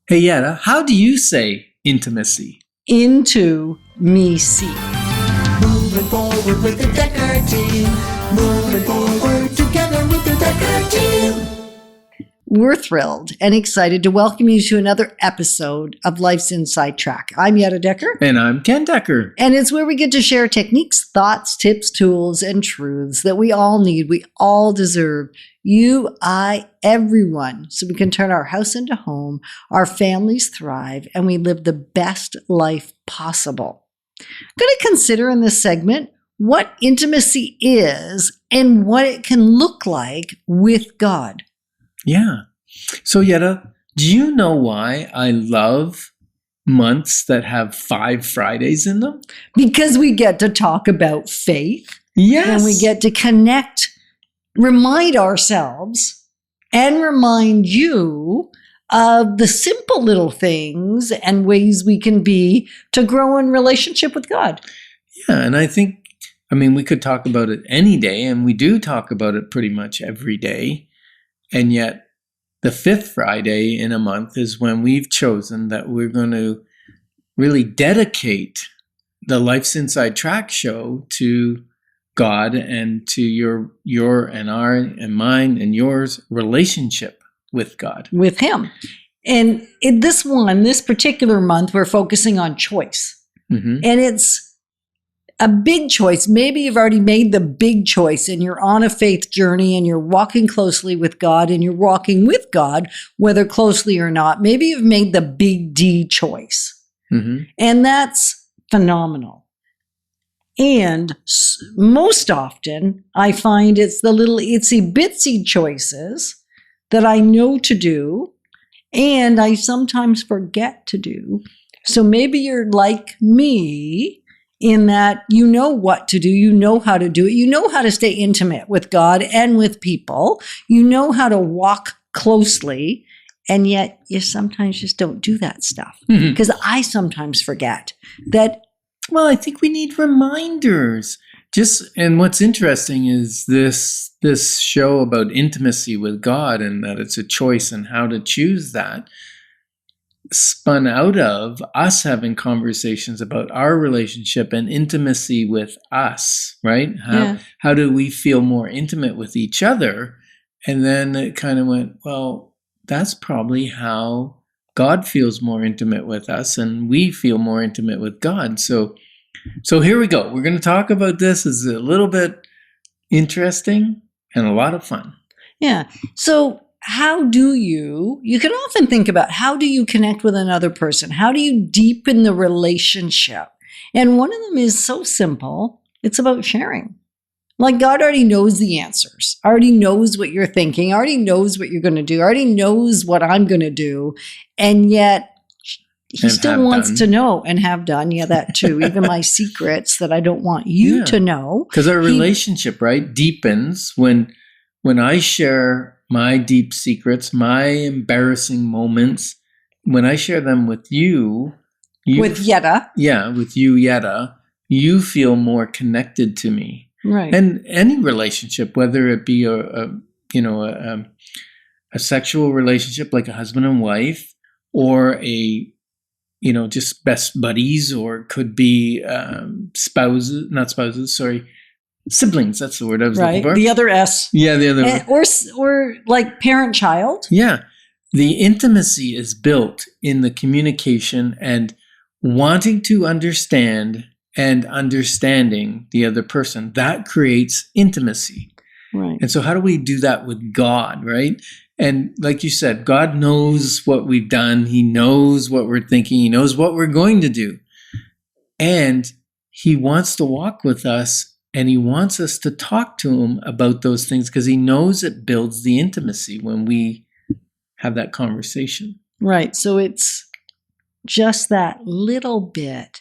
Hey, Yetta, how do you say intimacy? Into me see. Moving forward with the Dekker Team. Moving forward together with the Dekker Team. We're thrilled and excited to welcome you to another episode of Life's Inside Track. I'm Yetta Dekker. And I'm Ken Dekker. And it's where we get to share techniques, thoughts, tips, tools, and truths that we all need, we all deserve. You, I, everyone, so we can turn our house into home, our families thrive, and we live the best life possible. I'm going to consider in this segment what intimacy is and what it can look like with God. Yeah. So, Yetta, do you know why I love months that have 5 Fridays in them? Because we get to talk about faith. Yes. And we get to connect, remind ourselves, and remind you of the simple little things and ways we can be to grow in relationship with God. Yeah, and we could talk about it any day, and we do talk about it pretty much every day. And yet, the 5th Friday in a month is when we've chosen that we're going to really dedicate the Life's Inside Track show to God and to your and our and mine and yours relationship with God. With Him. And in this particular month, we're focusing on choice. Mm-hmm. And it's a big choice. Maybe you've already made the big choice and you're on a faith journey and you're walking closely with God and you're walking with God, whether closely or not. Maybe you've made the big D choice. Mm-hmm. And that's phenomenal. And most often, I find it's the little itsy bitsy choices that I know to do and I sometimes forget to do. So maybe you're like me in that you know what to do, you know how to do it, you know how to stay intimate with God and with people, you know how to walk closely, and yet you sometimes just don't do that stuff. Because I sometimes forget that. Well, I think we need reminders. And what's interesting is this show about intimacy with God and that it's a choice and how to choose that spun out of us having conversations about our relationship and intimacy with us, right? How do we feel more intimate with each other? And then it kind of went, well, that's probably how God feels more intimate with us and we feel more intimate with God. So here we go. We're going to talk about this. It's a little bit interesting and a lot of fun. Yeah. So how do you can often think about how do you connect with another person? How do you deepen the relationship? And one of them is so simple. It's about sharing. Like God already knows the answers, already knows what you're thinking, already knows what you're going to do, already knows what I'm going to do. And yet He still wants to know and have done. Yeah, that too. Even my secrets that I don't want you to know. Because our relationship, right, deepens when I share my deep secrets, my embarrassing moments, when I share them with you with Yetta. Yeah, with you, Yetta, you feel more connected to me. Right. And any relationship, whether it be a sexual relationship like a husband and wife, or just best buddies, or it could be siblings. That's the word I was looking for. The other S. Yeah, the other one. Or like parent-child. Yeah. The intimacy is built in the communication and wanting to understand and understanding the other person. That creates intimacy. Right. And so how do we do that with God, right? And like you said, God knows what we've done. He knows what we're thinking. He knows what we're going to do. And He wants to walk with us. And He wants us to talk to Him about those things because He knows it builds the intimacy when we have that conversation. Right. So it's just that little bit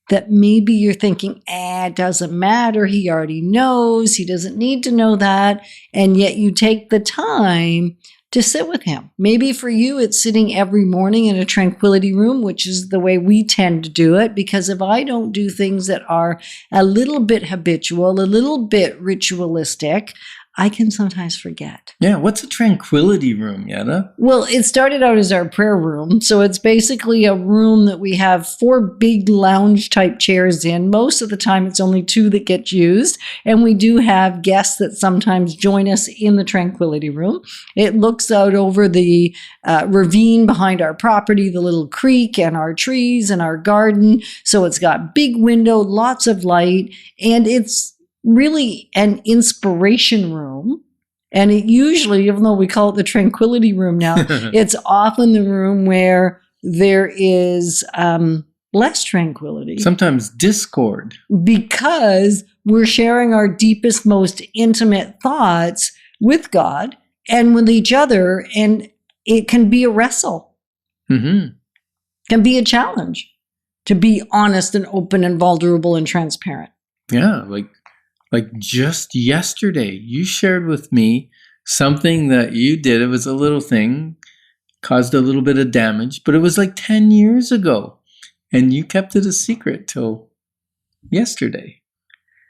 that maybe you're thinking, it doesn't matter. He already knows. He doesn't need to know that. And yet you take the time to sit with Him. Maybe for you, it's sitting every morning in a tranquility room, which is the way we tend to do it. Because if I don't do things that are a little bit habitual, a little bit ritualistic, I can sometimes forget. Yeah, what's a tranquility room, Yetta? Well, it started out as our prayer room. So it's basically a room that we have 4 big lounge type chairs in. Most of the time, it's only 2 that get used. And we do have guests that sometimes join us in the tranquility room. It looks out over the ravine behind our property, the little creek and our trees and our garden. So it's got big window, lots of light, and it's really an inspiration room. And it usually, even though we call it the tranquility room now, it's often the room where there is less tranquility. Sometimes discord. Because we're sharing our deepest, most intimate thoughts with God and with each other. And it can be a wrestle. Mm-hmm. Can be a challenge to be honest and open and vulnerable and transparent. Yeah, like just yesterday, you shared with me something that you did. It was a little thing, caused a little bit of damage, but it was like 10 years ago. And you kept it a secret till yesterday.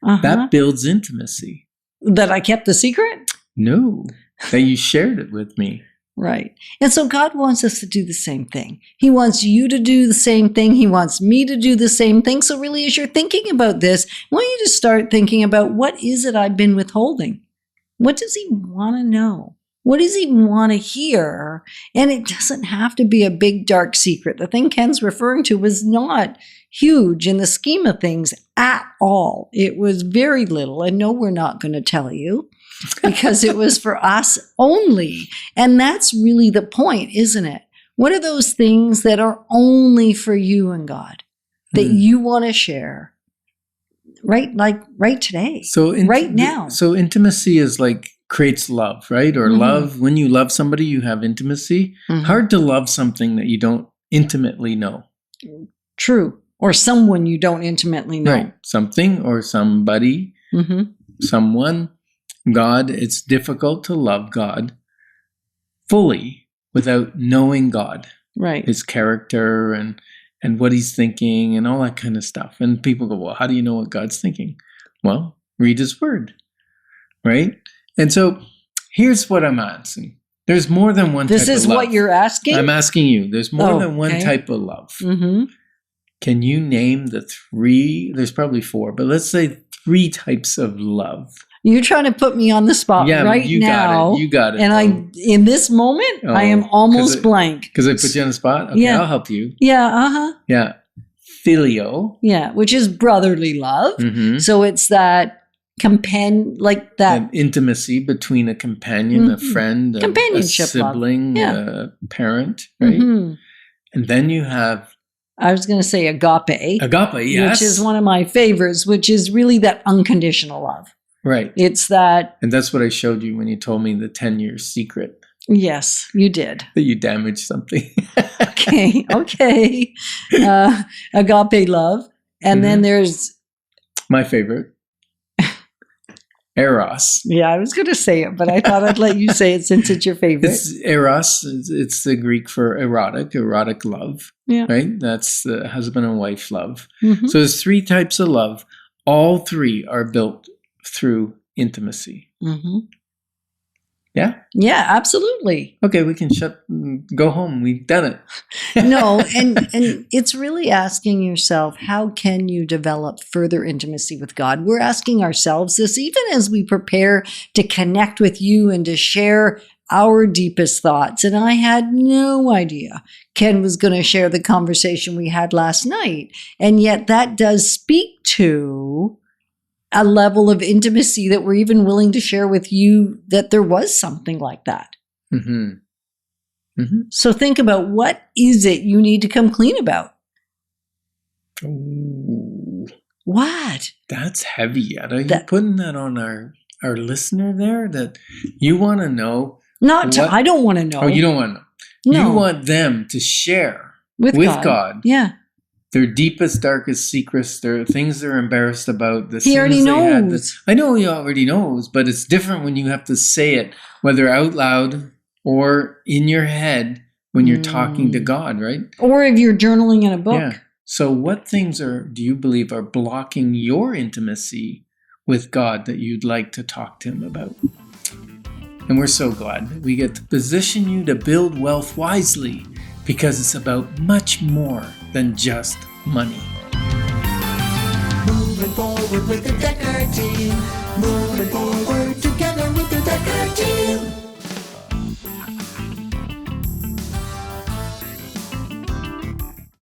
That builds intimacy. That I kept the secret? No, that you shared it with me. Right. And so God wants us to do the same thing. He wants you to do the same thing. He wants me to do the same thing. So really, as you're thinking about this, I want you to start thinking about, what is it I've been withholding? What does he want to know? What does he want to hear? And it doesn't have to be a big, dark secret. The thing Ken's referring to was not huge in the scheme of things at all. It was very little. And no, we're not going to tell you, because it was for us only. And that's really the point, isn't it? What are those things that are only for you and God that you want to share right today, right now? So intimacy is like creates love, right? Or love, when you love somebody, you have intimacy. Hard to love something that you don't intimately know. True. Or someone you don't intimately know. Right. Something or somebody, someone. God, it's difficult to love God fully without knowing God, right? His character and what he's thinking and all that kind of stuff. And people go, well, how do you know what God's thinking? Well, read his word, right? And so here's what I'm asking. There's more than one type of love. This is what you're asking? I'm asking you. There's more than one type of love. Can you name the 3? There's probably 4, but let's say 3 types of love. You're trying to put me on the spot right now. You got it. And in this moment, I am almost blank. Because I put you on the spot? Okay, I'll help you. Yeah, Yeah. Filio. Yeah, which is brotherly love. So it's that like that. An intimacy between a companion, a friend, a sibling, a parent, right? And then you have... I was going to say agape. Agape, yes. Which is one of my favorites, which is really that unconditional love. Right. It's that. And that's what I showed you when you told me the 10-year secret. Yes, you did. That you damaged something. Okay. Agape love. And then there's... my favorite. Eros. Yeah, I was going to say it, but I thought I'd let you say it since it's your favorite. It's Eros. It's the Greek for erotic love. Yeah. Right? That's the husband and wife love. So there's 3 types of love. All 3 are built through intimacy. Yeah? Yeah, absolutely. Okay, we can go home. We've done it. No, and it's really asking yourself, how can you develop further intimacy with God? We're asking ourselves this even as we prepare to connect with you and to share our deepest thoughts. And I had no idea Ken was going to share the conversation we had last night. And yet that does speak to a level of intimacy that we're even willing to share with you, that there was something like that. So think about, what is it you need to come clean about? Ooh, what? That's heavy. Are you putting that on our listener there, that you want to know? I don't want to know. Oh, you don't want to know. No. You want them to share with God. Yeah. Their deepest, darkest secrets, their things they're embarrassed about. He already knows. I know he already knows, but it's different when you have to say it, whether out loud or in your head when you're talking to God, right? Or if you're journaling in a book. Yeah. So what things do you believe are blocking your intimacy with God that you'd like to talk to him about? And we're so glad that we get to position you to build wealth wisely, because it's about much more than just money. Moving forward with the Dekker Team. Moving forward